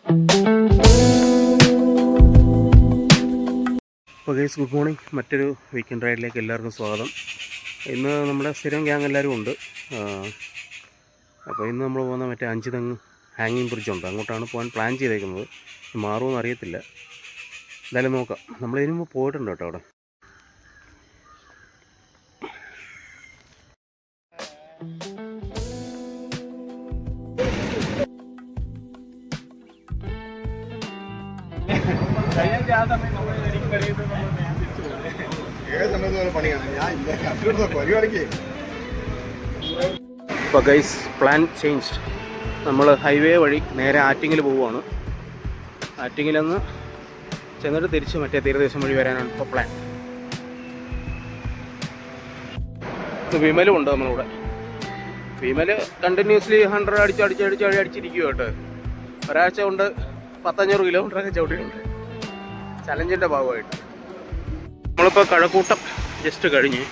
അപ്പോൾ guys, good morning. മറ്റൊരു weekend റൈഡിലേക്ക് എല്ലാവർക്കും സ്വാഗതം. ഇന്ന് നമ്മുടെ സ്ഥിരം ഗ്യാങ് എല്ലാവരും ഉണ്ട്. അപ്പോൾ ഇന്ന് നമ്മൾ പോകുന്ന മറ്റേ അഞ്ചുതെങ്ങ് ഹാങ്ങിങ് ബ്രിഡ്ജുണ്ട്, അങ്ങോട്ടാണ് പോകാൻ പ്ലാൻ ചെയ്തേക്കുന്നത്. മാറുമെന്ന് അറിയത്തില്ല, എന്തായാലും നോക്കാം. നമ്മൾ ഇതിനു മുമ്പ് പോയിട്ടുണ്ട് കേട്ടോ അവിടെ. ഇപ്പോൾ ഗൈസ്, പ്ലാൻ ചേഞ്ച്ഡ്. നമ്മൾ ഹൈവേ വഴി നേരെ ആറ്റിങ്ങിൽ പോവുകയാണ്. ആറ്റിങ്ങിലൊന്ന് ചെന്നിട്ട് തിരിച്ച് മറ്റേ തീരദേശം വഴി വരാനാണ് ഇപ്പോൾ പ്ലാൻ. വിമലും ഉണ്ട് നമ്മളിവിടെ. വിമൽ കണ്ടിന്യൂസ്ലി 100 അടിച്ചിരിക്കുക കേട്ടോ. ഒരാഴ്ച കൊണ്ട് 1500 കിലോമീറ്ററൊക്കെ ചവിട്ടിയിട്ടുണ്ട് ചലഞ്ചിൻ്റെ ഭാഗമായിട്ട്. നമ്മളിപ്പോൾ കഴക്കൂട്ടം ജസ്റ്റ് കഴിഞ്ഞ്.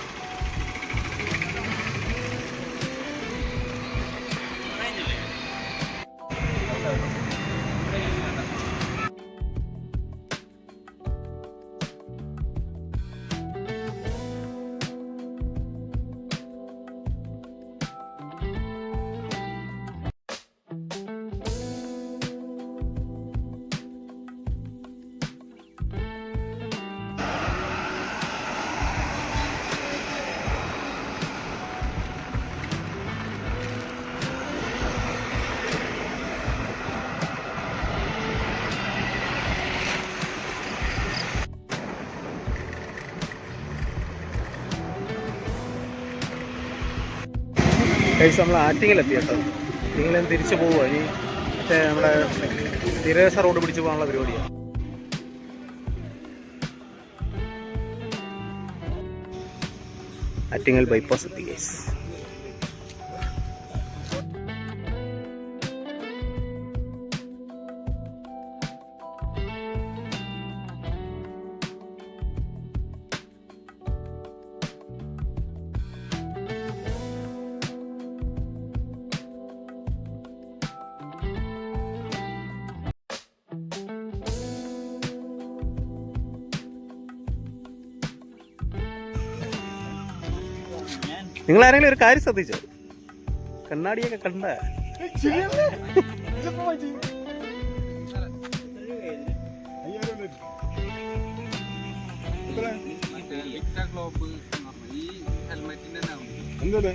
കഴിച്ച് നമ്മൾ ആറ്റിങ്ങിലെത്തി കേട്ടോ. ആറ്റിങ്ങിൽ തിരിച്ച് പോവുക. ഇനി മറ്റേ നമ്മുടെ തീരദേശ റോഡ് പിടിച്ച് പോകാനുള്ള പരിപാടിയാണ്. ആറ്റിങ്ങൽ ബൈപ്പാസ് എത്തി ഗൈസ്. നിങ്ങൾ ആരെങ്കിലും ഒരു കാര്യം ശ്രദ്ധിച്ചോ? കണ്ണാടിയൊക്കെ കണ്ട എന്തേ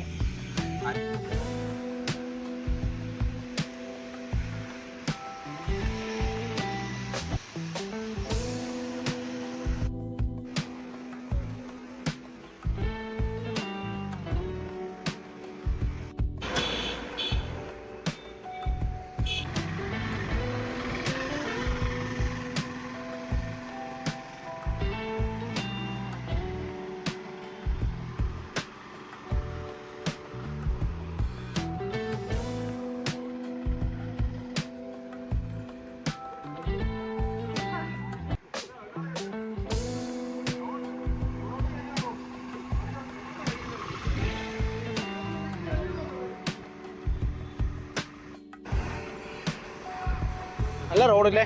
നല്ല റോഡല്ലേ?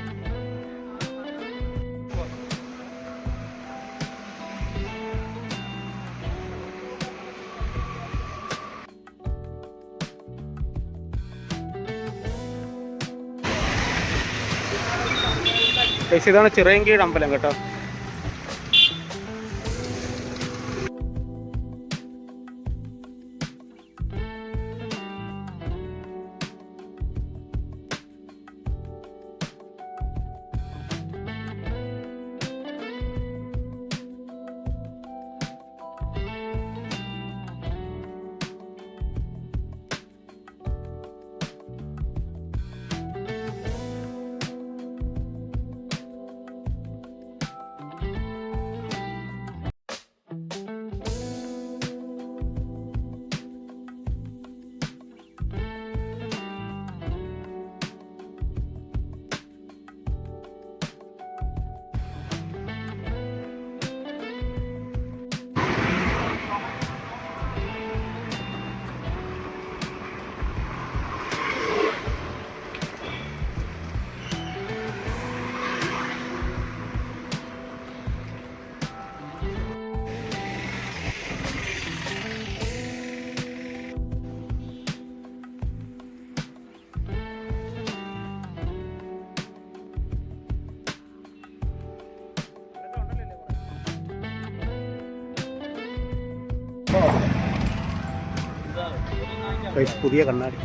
ഇതാണ് ചിറയൻകീഴ് അമ്പലം കേട്ടോ. ഗൈസ് പുതിയ കണ്ണാടി.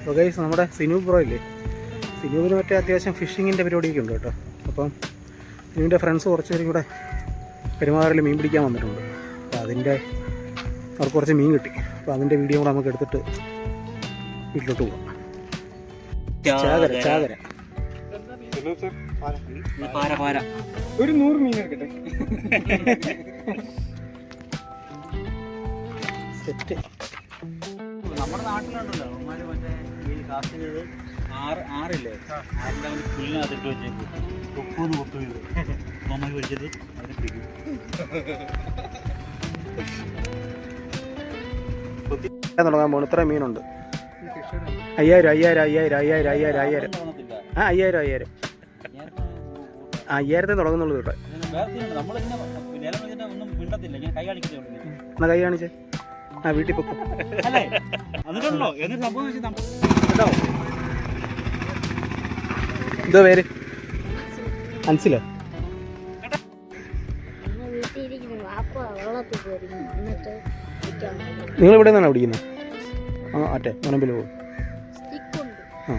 അപ്പോൾ ഗൈസ് നമ്മുടെ സിനു ബ്രോ ഇല്ലേ, സിനുവിന് മറ്റേ അത്യാവശ്യം ഫിഷിങ്ങിൻ്റെ പരിപാടിയൊക്കെ ഉണ്ട് കേട്ടോ. അപ്പം സിനുവിൻ്റെ ഫ്രണ്ട്സ് കുറച്ച് പേരും കൂടെ പെരുമാറിൽ മീൻ പിടിക്കാൻ വന്നിട്ടുണ്ട്. അപ്പോൾ അതിൻ്റെ അവർക്ക് കുറച്ച് മീൻ കിട്ടി. അപ്പോൾ അതിൻ്റെ വീഡിയോ കൂടെ നമുക്ക് എടുത്തിട്ട് വീട്ടിലോട്ട് പോകാം. ചാകര ചാകര ഒരു 100 മീൻ എടുക്കട്ടെ. സെറ്റ്. നമ്മുടെ നാട്ടിലുണ്ടല്ലോ അവന്മാര് മറ്റേ ഈ കാർഷിക ആറില്ലേ, ആറിൻ്റെ അവന് പുല്ലിനകത്തിട്ട് വെച്ചേക്കും, ഉപ്പൊന്ന് പൊത്തു ചെയ്ത് അമ്മമാര് വെച്ചിട്ട് അതിനെ പിടിക്കും. തുടങ്ങാൻ പോകുന്നു. ഇത്ര മീനുണ്ട്. 5000 5000 5000 5000 5000 5000 ആ 5000 5000 തുടങ്ങുന്നുള്ളൂ കേട്ടോ. എന്നാ കൈ കാണിച്ചേ. ആ വീട്ടിൽ പൊക്കും. എന്തോ പേര്? അൻസിലോ? നിങ്ങൾ ഇവിടെ നിന്നാണോ പിടിക്കുന്നത്? ആ അറ്റേ മുനമ്പിൽ പോകും. ആ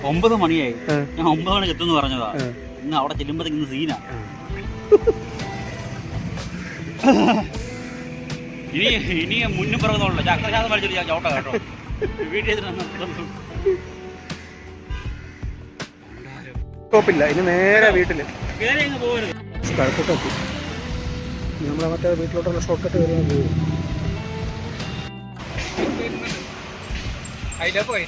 9 മണിയായി. ഞാൻ 9 മണിക്ക് എത്തുമെന്ന് പറഞ്ഞതാ. ഇന്ന് അവിടെ ചെല്ലുമ്പോഴത്തേക്ക് ഇന്ന് സീനാ. ഇനി മുന്നും പറയുന്നുള്ളൂ. ചക്രശാതം വലിച്ചിട്ട് ഞാൻ ചവിട്ട കേട്ടോ. വീട്ടിൽ സ്റ്റോപ്പില്ല, ഇനി നേരെ വീട്ടിൽ കയറി അങ്ങ് പോകരുത്. കഴക്കൂട്ടൊക്കെ നമ്മളെ മറ്റേ വീട്ടിലോട്ടുള്ള ഷോർട്ട് കട്ട് വരുമ്പോൾ പോകും. അതിലേക്ക് പോയി